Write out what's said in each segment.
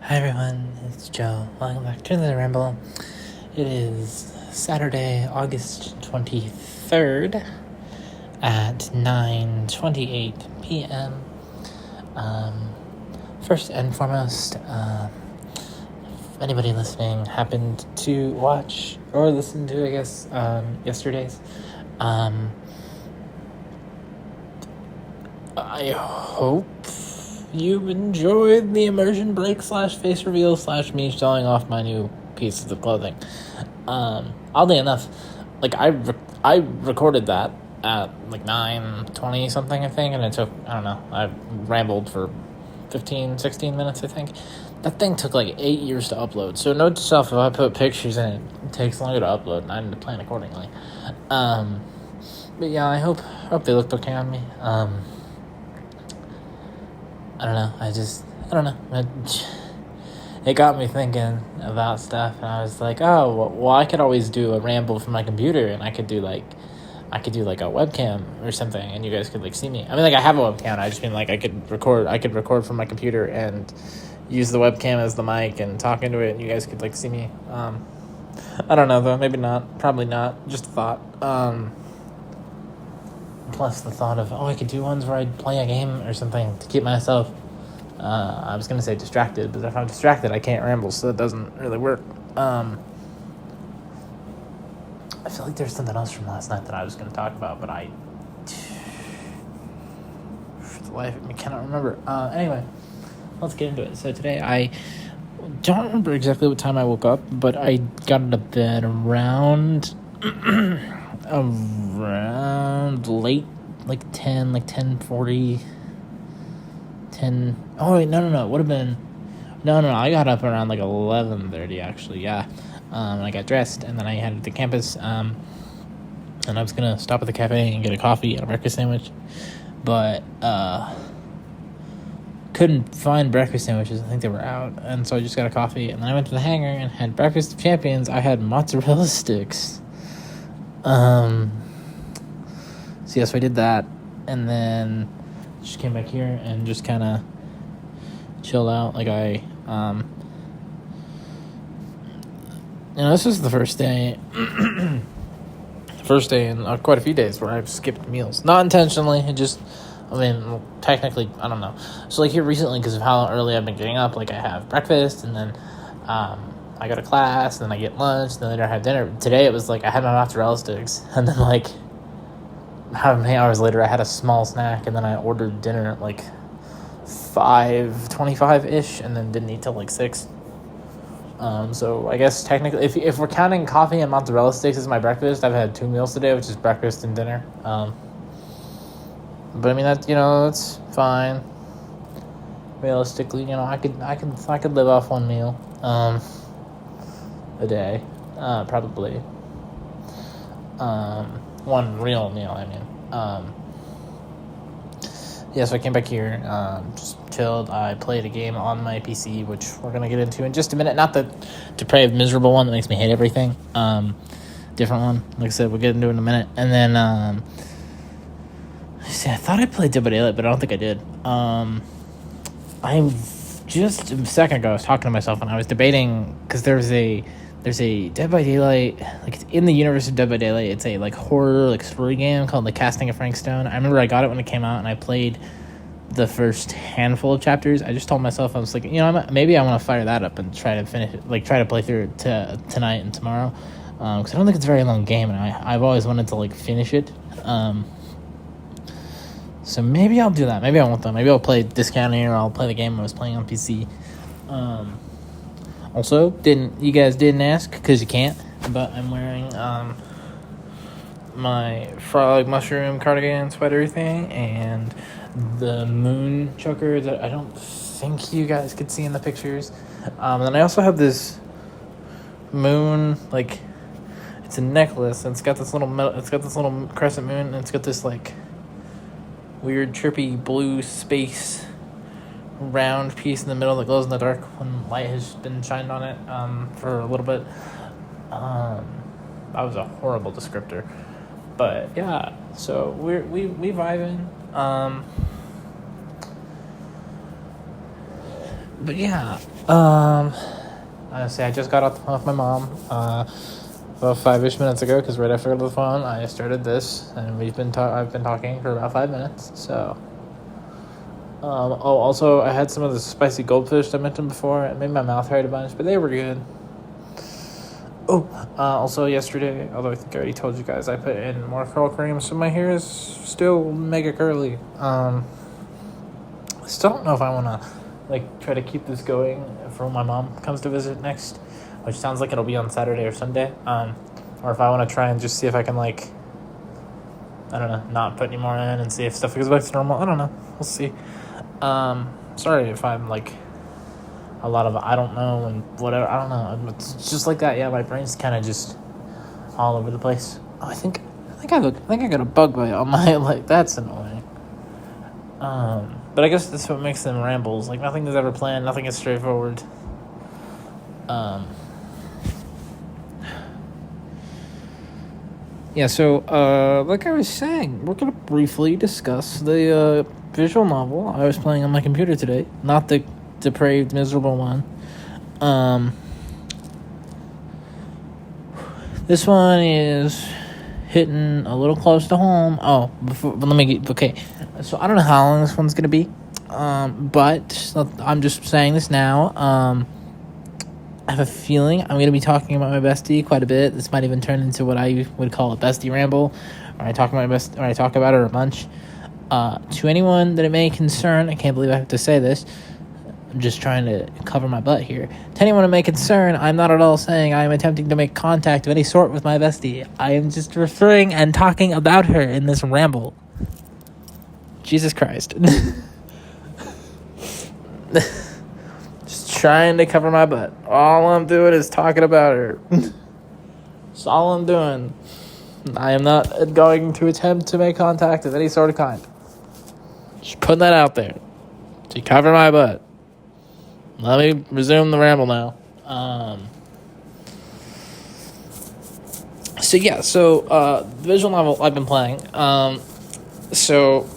Hi everyone, it's Joe. Welcome back to the Ramble. It is Saturday, August 23rd at 9:28 p.m. First and foremost, if anybody listening happened to watch or listen to, yesterday's, I hope you enjoyed the immersion break / face reveal / me showing off my new pieces of clothing. Oddly enough, I recorded that at 9:20 something, I think, and it took, I rambled for 15-16 minutes, I think. That thing took 8 years to upload, so note to self, if I put pictures in it takes longer to upload, and I need to plan accordingly. But yeah, I hope they looked okay on me. I don't know. It got me thinking about stuff, and I was like, oh, well, I could always do a ramble from my computer, and I could do a webcam or something, and you guys could see me. I mean, I have a webcam. I just mean I could record from my computer and use the webcam as the mic and talk into it, and you guys could see me. I don't know though. Maybe not. Probably not. Just a thought. Plus the thought of, I could do ones where I'd play a game or something to keep myself, I was going to say distracted, but if I'm distracted, I can't ramble, so that doesn't really work. I feel like there's something else from last night that I was going to talk about, but for the life of me, cannot remember. Anyway, let's get into it. So today, I don't remember exactly what time I woke up, but I got out of bed around late, 10, 10:40, 10. Oh wait, no, it would have been, no, I got up around 11:30 actually, yeah. And I got dressed, and then I headed to campus, and I was gonna stop at the cafe and get a coffee and a breakfast sandwich, but couldn't find breakfast sandwiches. I think they were out, and so I just got a coffee, and then I went to the hangar and had breakfast of champions. I had mozzarella sticks. So I did that, and then just came back here and just kind of chilled out. This is the first day, in quite a few days where I've skipped meals. Not intentionally, technically, I don't know. So here recently, because of how early I've been getting up, I have breakfast, and then I go to class, and then I get lunch, and then later I have dinner. Today it was I had my mozzarella sticks, and then how many hours later I had a small snack, and then I ordered dinner at 5:25-ish, and then didn't eat till 6. So I guess technically, if we're counting coffee and mozzarella sticks as my breakfast, I've had 2 meals today, which is breakfast and dinner. But I mean that's fine. Realistically, I could live off 1 meal a day, probably. 1 real meal, I mean. So I came back here, just chilled. I played a game on my PC, which we're going to get into in just a minute. Not the depraved, miserable one that makes me hate everything. Different one. Like I said, we'll get into it in a minute. And then, I thought I played Dead by Daylight, but I don't think I did. I'm just a second ago, I was talking to myself, and I was debating, because there's a Dead by Daylight, it's in the universe of Dead by Daylight. It's a horror story game called Casting of Frank Stone. I remember I got it when it came out, and I played the first handful of chapters. I just told myself, I was maybe I want to fire that up and try to finish it, try to play through it tonight and tomorrow, because I don't think it's a very long game, and I've always wanted to finish it. So maybe I'll do that. Maybe I won't though. Maybe I'll play Discounting, or I'll play the game I was playing on PC. Also, you guys didn't ask, because you can't, but I'm wearing my frog mushroom cardigan sweater thing, and the moon choker that I don't think you guys could see in the pictures. And then I also have this moon, it's a necklace, and it's got this little crescent moon, and it's got this weird trippy blue space round piece in the middle that glows in the dark when light has been shined on it for a little bit. That was a horrible descriptor, but yeah, so we vibing. But yeah, honestly, I just got off the phone with my mom about 5-ish minutes ago, because right after I got off the phone, I started this, and I've been talking for about 5 minutes. So, also, I had some of the spicy goldfish I mentioned before. It made my mouth hurt a bunch, but they were good. Also yesterday, although I think I already told you guys, I put in more curl cream, so my hair is still mega curly. I still don't know if I want to try to keep this going for when my mom comes to visit next, which sounds like it'll be on Saturday or Sunday. Or if I want to try and just see if I can I don't know, not put any more in and see if stuff goes back to normal. I don't know. We'll see. Sorry if I'm a lot of I don't know and whatever. I don't know. It's just like that. Yeah, my brain's kind of just all over the place. Oh, I think I got a bug bite on my that's annoying. But I guess that's what makes them rambles. Nothing is ever planned. Nothing is straightforward. Yeah. So, like I was saying, we're gonna briefly discuss the visual novel I was playing on my computer today. Not the depraved, miserable one. This one is hitting a little close to home. Okay. So I don't know how long this one's gonna be, but I'm just saying this now. I have a feeling I'm gonna be talking about my bestie quite a bit. This might even turn into what I would call a bestie ramble, or I talk about her a bunch. To anyone that it may concern, I can't believe I have to say this. I'm just trying to cover my butt here. To anyone it may concern, I'm not at all saying I am attempting to make contact of any sort with my bestie. I am just referring and talking about her in this ramble. Jesus Christ. Just trying to cover my butt. All I'm doing is talking about her. That's all I'm doing. I am not going to attempt to make contact of any sort of kind. Just putting that out there to cover my butt. Let me resume the ramble now. The visual novel I've been playing. So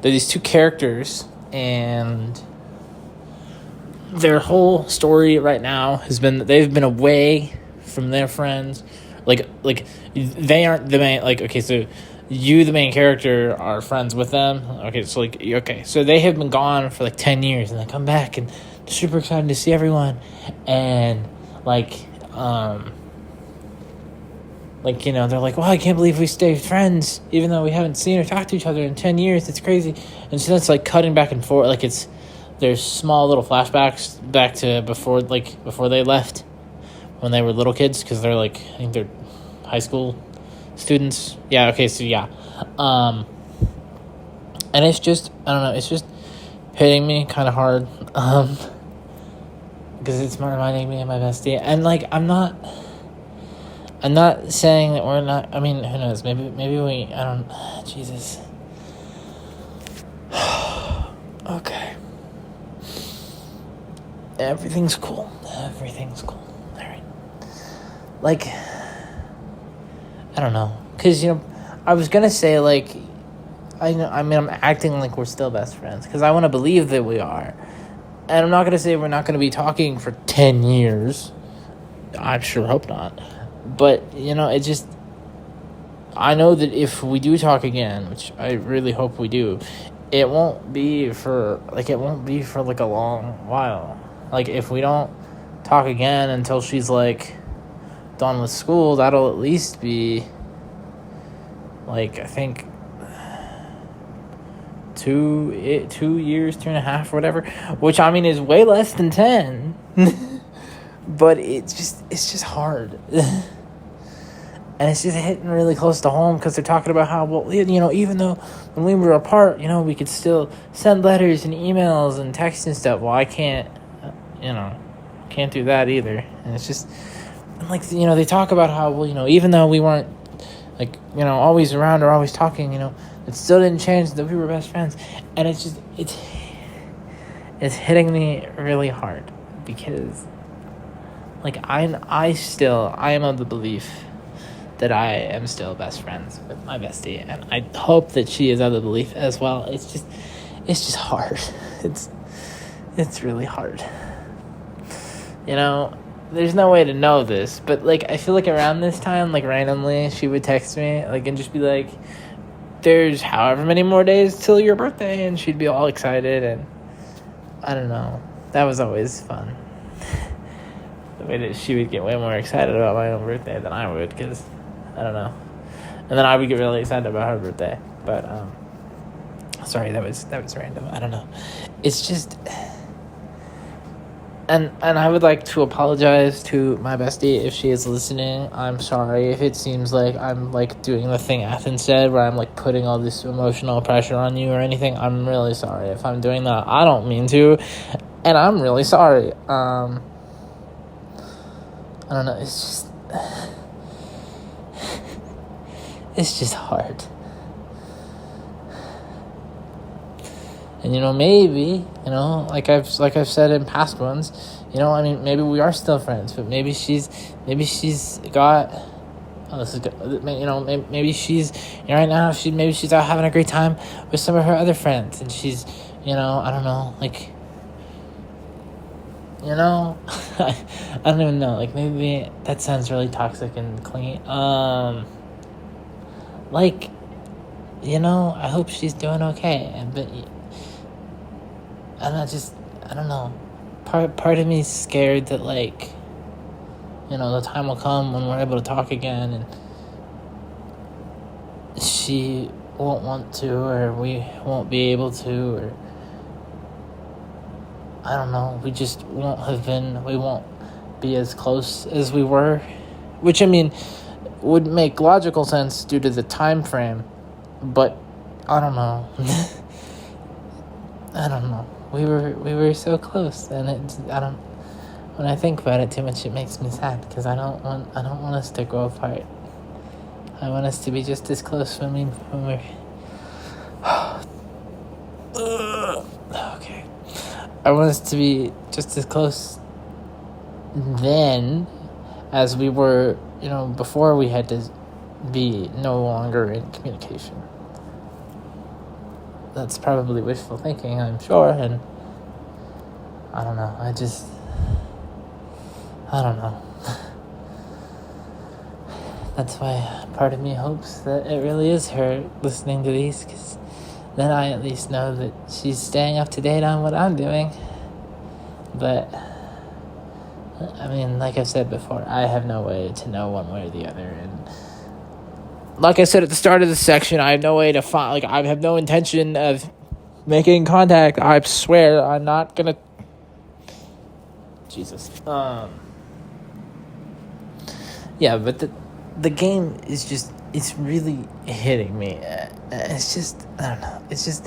there are these two characters, and their whole story right now has been that they've been away from their friends. They aren't the main. So you, the main character, are friends with them. So they have been gone for 10 years, and they come back and super excited to see everyone, and they're like, wow, I can't believe we stayed friends even though we haven't seen or talked to each other in 10 years. It's crazy. And so that's cutting back and forth. There's small little flashbacks back to before they left, when they were little kids, because they're I think they're high school students. Yeah, okay, so yeah. And it's just, I don't know, it's just hitting me kind of hard, because it's reminding me of my bestie. And I'm not saying that we're not, I mean, who knows, maybe we, I don't, Jesus. Okay. Everything's cool. All right. I don't know, because I was gonna say I'm acting like we're still best friends because I want to believe that we are, and I'm not gonna say we're not gonna be talking for 10 years. I sure hope not, but it just, I know that if we do talk again, which I really hope we do, it won't be for a long while. If we don't talk again until she's done with school, that'll at least be I think 2 years, 2.5, whatever, which I mean is way less than 10. But it's just hard. And it's just hitting really close to home, because they're talking about how, even though when we were apart, we could still send letters and emails and texts and stuff. Well, I can't do that either. And it's just, they talk about how, even though we weren't, always around or always talking, it still didn't change that we were best friends. And it's just, it's hitting me really hard, because, I am of the belief that I am still best friends with my bestie, and I hope that she is of the belief as well. It's just hard. It's really hard. You know, there's no way to know this, but, like, I feel like around this time, like, randomly, she would text me, like, and just be like, there's however many more days till your birthday, and she'd be all excited, and I don't know. That was always fun. The way that she would get way more excited about my own birthday than I would, because, I don't know. And then I would get really excited about her birthday, but, sorry, that was random. I don't know. It's just... And I would like to apologize to my bestie if she is listening. I'm sorry if it seems like I'm, like, doing the thing Athens said, where I'm, like, putting all this emotional pressure on you or anything. I'm really sorry if I'm doing that. I don't mean to, and I'm really sorry. I don't know. It's just hard. And, maybe, like I've said in past ones, I mean, maybe we are still friends, but maybe she's got, this is good, maybe she's, right now, maybe she's out having a great time with some of her other friends, and she's, I don't know, like, I don't even know, like, maybe that sounds really toxic and clingy, like, I hope she's doing okay, but, and I don't know. Part of me is scared that, like, the time will come when we're able to talk again and she won't want to, or we won't be able to, or I don't know. We won't be as close as we were, which, I mean, would make logical sense due to the time frame, but I don't know. I don't know. We were so close, and when I think about it too much, it makes me sad, because I don't want us to go apart. I want us to be just as close when we're okay. I want us to be just as close then as we were, before we had to be no longer in communication. That's probably wishful thinking, I'm sure, and I don't know, I don't know. That's why part of me hopes that it really is her listening to these, because then I at least know that she's staying up to date on what I'm doing. But, I mean, like I've said before, I have no way to know one way or the other, and like I said at the start of the section, I have no way to find, like, I have no intention of making contact. I swear I'm not gonna... Jesus. Yeah, but the game is just, it's really hitting me. It's just, I don't know. It's just,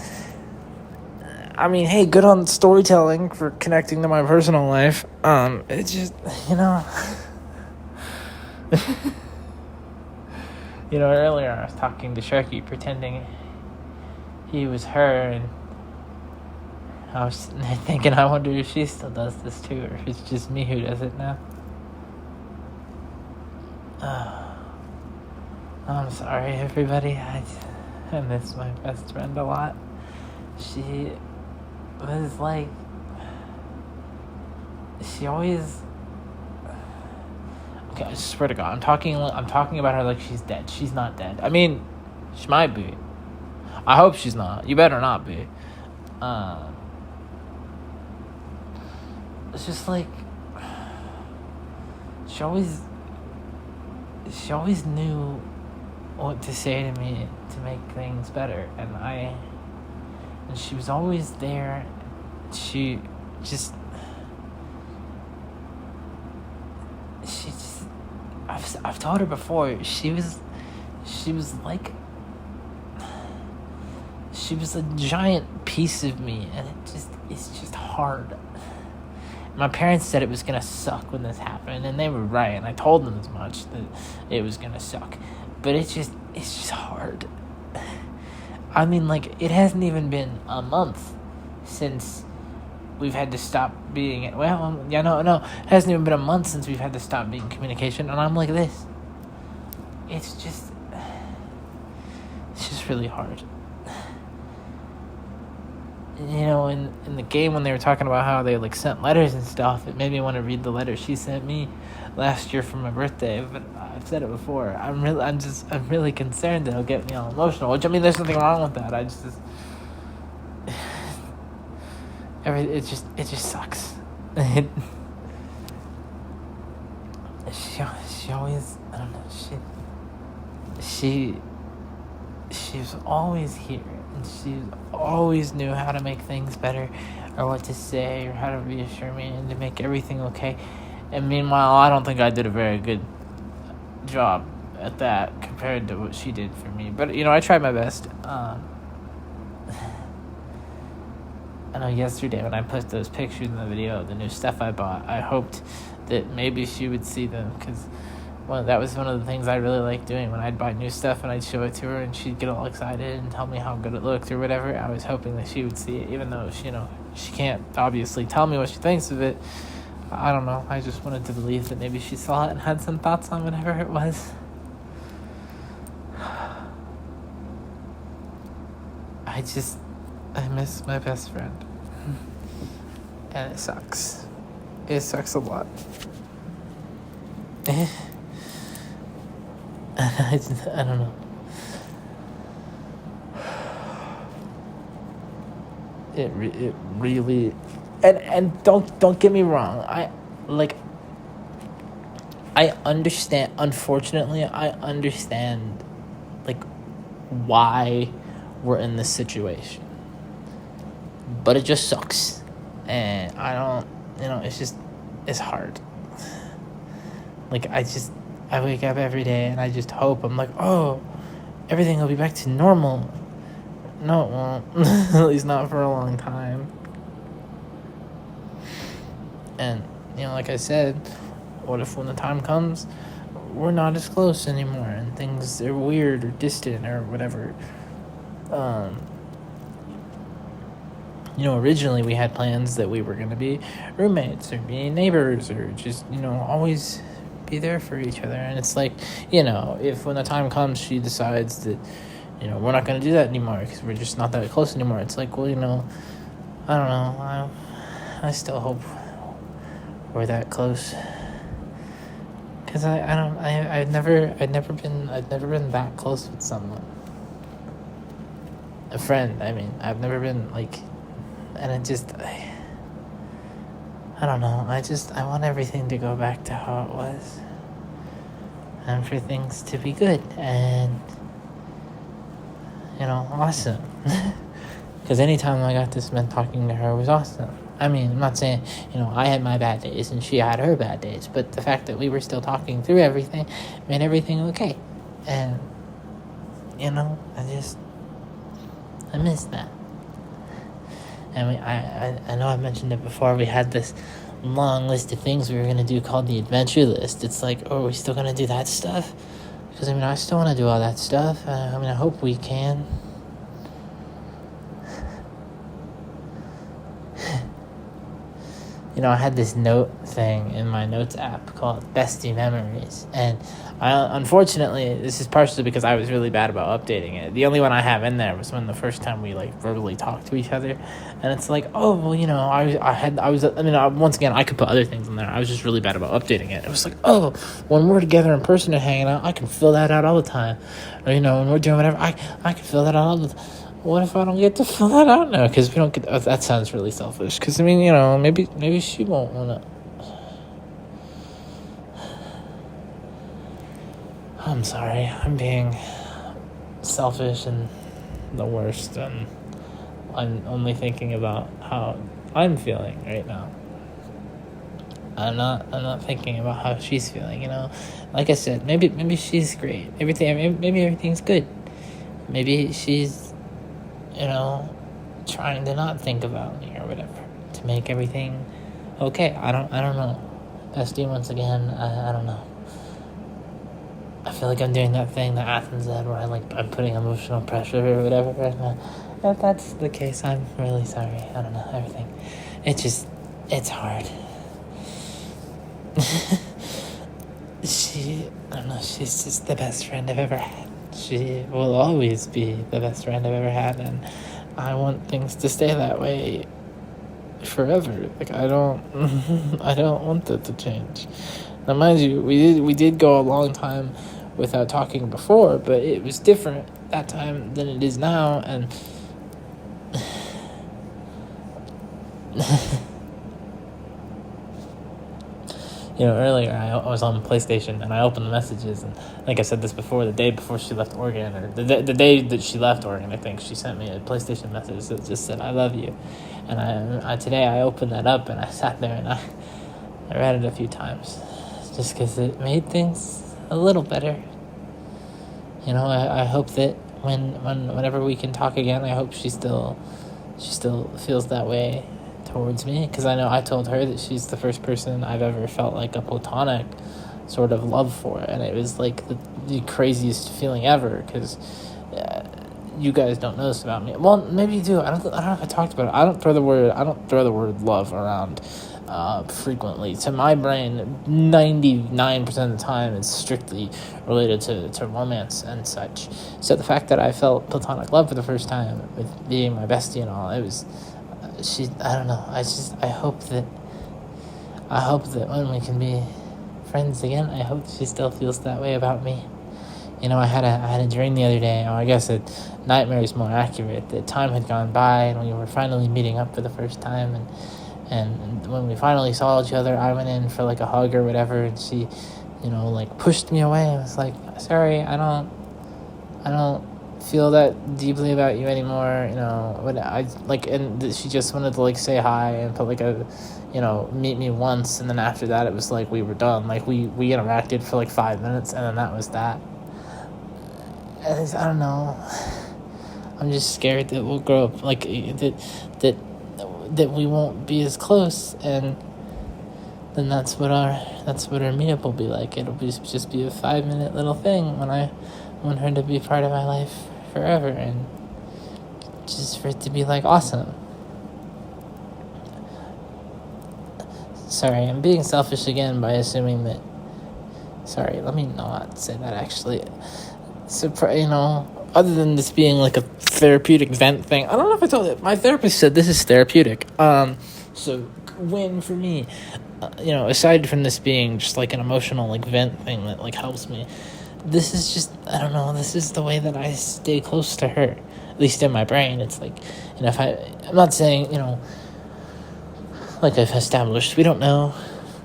I mean, hey, good on storytelling for connecting to my personal life. It's just, earlier I was talking to Sharky, pretending he was her, and I was thinking, I wonder if she still does this too, or if it's just me who does it now. I'm sorry, everybody. I miss my best friend a lot. She was like, she always... Okay, I swear to God, I'm talking about her like she's dead. She's not dead. I mean, she might be. I hope she's not. You better not be. It's just like, she always knew what to say to me to make things better, and she was always there. She just I've told her before, she was a giant piece of me, and it's just hard. My parents said it was gonna suck when this happened, and they were right, and I told them as much, that it was gonna suck. But it's just hard. I mean, like, it hasn't even been a month since we've had to stop being... it hasn't even been a month since we've had to stop being in communication, and I'm like this. It's just really hard. in the game when they were talking about how they like sent letters and stuff, it made me want to read the letter she sent me last year for my birthday. But I've said it before. I'm really concerned that it'll get me all emotional. Which, I mean, there's nothing wrong with that. It just sucks. She always, I don't know, she was always here, and she always knew how to make things better, or what to say, or how to reassure me, and to make everything okay. And meanwhile, I don't think I did a very good job at that compared to what she did for me. But, I tried my best. I know yesterday when I put those pictures in the video of the new stuff I bought, I hoped that maybe she would see them, because that was one of the things I really liked doing. When I'd buy new stuff and I'd show it to her and she'd get all excited and tell me how good it looked or whatever, I was hoping that she would see it, even though she can't obviously tell me what she thinks of it. I don't know. I just wanted to believe that maybe she saw it and had some thoughts on whatever it was. I miss my best friend. And it sucks. It sucks a lot. I don't know. It really, and don't get me wrong. I understand. Unfortunately, I understand like why we're in this situation, but it just sucks, and I don't. It's hard. Like I wake up every day and I just hope, I'm like, oh, everything will be back to normal. No, it won't. At least not for a long time. And, like I said, what if when the time comes, we're not as close anymore and things are weird or distant or whatever? Originally we had plans that we were going to be roommates or be neighbors or just, always be there for each other. And it's like, if when the time comes she decides that, we're not going to do that anymore because we're just not that close anymore, it's like, well, I don't know. I still hope we're that close. Because I've never been that close with someone. A friend, I mean. I've never been, and it just, I don't know. I want everything to go back to how it was. And for things to be good and, awesome. Because anytime I got to spend talking to her was awesome. I mean, I'm not saying, I had my bad days and she had her bad days, but the fact that we were still talking through everything made everything okay. And, I miss that. And I know I mentioned it before, we had this long list of things we were going to do called the adventure list. It's like, oh, are we still going to do that stuff? Because, I still want to do all that stuff. I hope we can. I had this note thing in my notes app called Bestie Memories. And unfortunately, this is partially because I was really bad about updating it. The only one I have in there was when the first time we verbally talked to each other. And it's like, oh, well, once again, I could put other things in there. I was just really bad about updating it. It was like, oh, when we're together in person and hanging out, I can fill that out all the time. Or, when we're doing whatever, I can fill that out all the time. What if I don't get to fill that out now? Because we don't get... that sounds really selfish. Because, maybe she won't want to... I'm sorry. I'm being selfish and the worst. And I'm only thinking about how I'm feeling right now. I'm not thinking about how she's feeling, Like I said, maybe she's great. Maybe everything's good. Maybe she's... trying to not think about me or whatever to make everything okay. I don't know. Bestie, once again, I don't know. I feel like I'm doing that thing that Athens said where I'm putting emotional pressure or whatever right now. If that's the case, I'm really sorry. I don't know, everything. It's hard. I don't know, she's just the best friend I've ever had. She will always be the best friend I've ever had, and I want things to stay that way forever. Like, I don't I don't want that to change. Now, mind you, we did go a long time without talking before, but it was different that time than it is now. And earlier I was on PlayStation and I opened the messages, and I think I said this before, the day before she left Oregon, or the day that she left Oregon, I think she sent me a PlayStation message that just said, "I love you." And I today I opened that up and I sat there and I read it a few times, just because it made things a little better. I hope that whenever we can talk again, I hope she still feels that way towards me, because I know I told her that she's the first person I've ever felt like a platonic sort of love for, and it was like the craziest feeling ever, because you guys don't know this about me. Well, maybe you do. I don't know if I talked about it. I don't throw the word love around frequently. To my brain, 99% of the time, it's strictly related to romance and such. So the fact that I felt platonic love for the first time with being my bestie and all, it was I don't know. I hope that when we can be friends again, I hope she still feels that way about me. I had a dream the other day, or I guess a nightmare is more accurate, that time had gone by and we were finally meeting up for the first time, and when we finally saw each other, I went in for like a hug or whatever, and she, like pushed me away. I was like, "Sorry, I don't feel that deeply about you anymore." When and she just wanted to like say hi and put like a, meet me once, and then after that it was like we were done. Like we interacted for like 5 minutes, and then that was that. And I don't know. I'm just scared that we'll grow up like that we won't be as close, and then that's what our meetup will be like. It'll just be a 5-minute little thing when I want her to be part of my life forever, and just for it to be like awesome. Sorry, I'm being selfish again by assuming that. Sorry, let me not say that actually. So, other than this being like a therapeutic vent thing, I don't know if I told you, my therapist said this is therapeutic. So win for me. Aside from this being just like an emotional like vent thing that like helps me, this is just, I don't know, this is the way that I stay close to her, at least in my brain. It's like, if I'm not saying, like I've established, we don't know.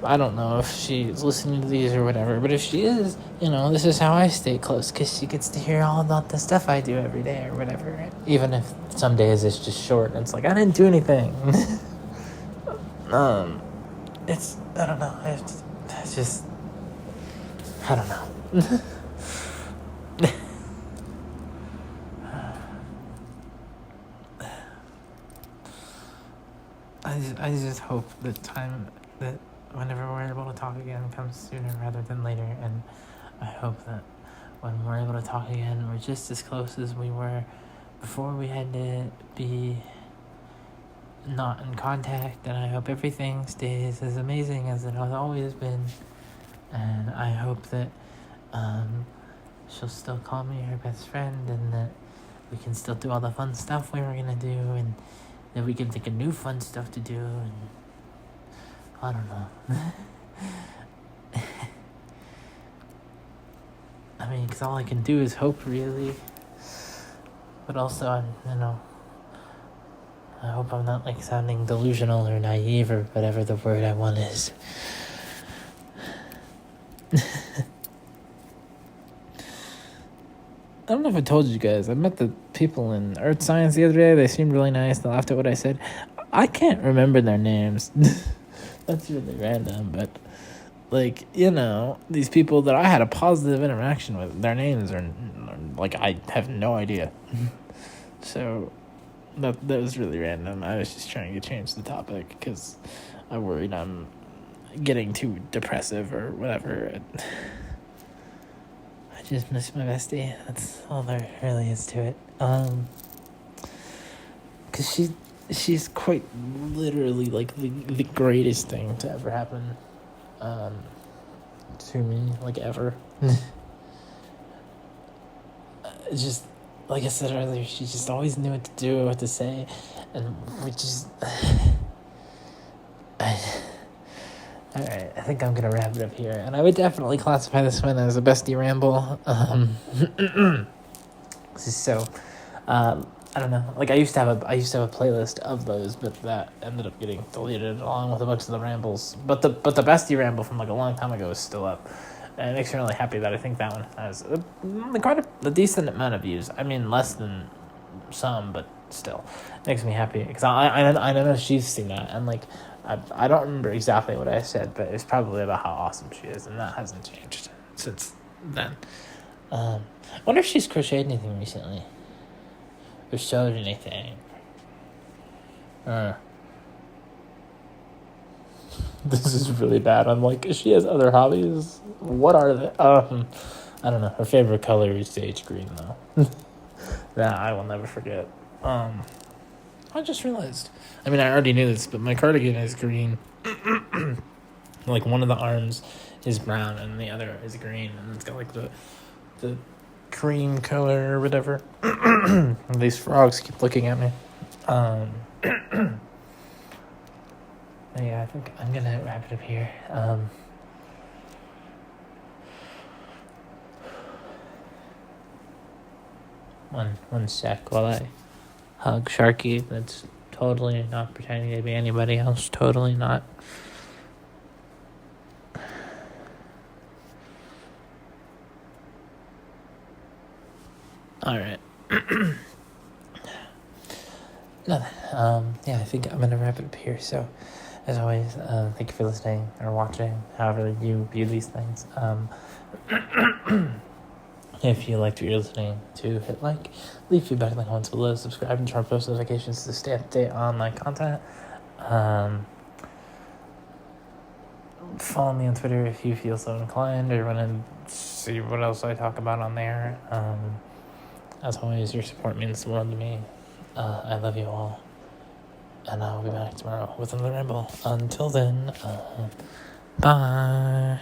I don't know if she's listening to these or whatever, but if she is, this is how I stay close, because she gets to hear all about the stuff I do every day or whatever. Even if some days it's just short and it's like, I didn't do anything. I don't know. It's just, I don't know. I just hope the time that whenever we're able to talk again comes sooner rather than later, and I hope that when we're able to talk again, we're just as close as we were before we had to be not in contact, and I hope everything stays as amazing as it has always been, and I hope that she'll still call me her best friend, and that we can still do all the fun stuff we were gonna do, and that we can think of new fun stuff to do, and I don't know. I mean, because all I can do is hope, really. But also, I hope I'm not like sounding delusional or naive or whatever the word I want is. I don't know if I told you guys, I met the people in Earth Science the other day. They seemed really nice. They laughed at what I said. I can't remember their names. That's really random, but these people that I had a positive interaction with, their names are like, I have no idea. So that was really random. I was just trying to change the topic because I worried I'm getting too depressive or whatever. I just miss my bestie. That's all there really is to it. Because she's quite literally like the greatest thing to ever happen to me, like ever. It's just like I said earlier, she just always knew what to do, what to say, and we just. Alright, I think I'm gonna wrap it up here, and I would definitely classify this one as a bestie ramble. So, I don't know. Like I used to have a playlist of those, but that ended up getting deleted along with a bunch of the rambles. But the bestie ramble from like a long time ago is still up, and it makes me really happy that I think that one has quite a decent amount of views. I mean, less than some, but still, it makes me happy because I know she's seen that, and like I don't remember exactly what I said, but it's probably about how awesome she is, and that hasn't changed since then. I wonder if she's crocheted anything recently. Or sewed anything. This is really bad. I'm like, she has other hobbies. What are they? I don't know. Her favorite color is sage green, though. That I will never forget. I just realized. I mean, I already knew this, but my cardigan is green. Like, one of the arms is brown and the other is green. And it's got, like, the cream color or whatever. These frogs keep looking at me. Yeah, I think I'm gonna wrap it up here. One sec while I hug Sharky. That's totally not pretending to be anybody else. Totally not. All right. Yeah, I think I'm gonna wrap it up here. So, as always, thank you for listening or watching, however you view these things. If you liked what you're listening to, hit like, leave feedback in the comments below, subscribe, and turn on post notifications to stay up to date on my content. Follow me on Twitter if you feel so inclined or want to see what else I talk about on there. As always, your support means the world to me. I love you all. And I'll be back tomorrow with another ramble. Until then, bye.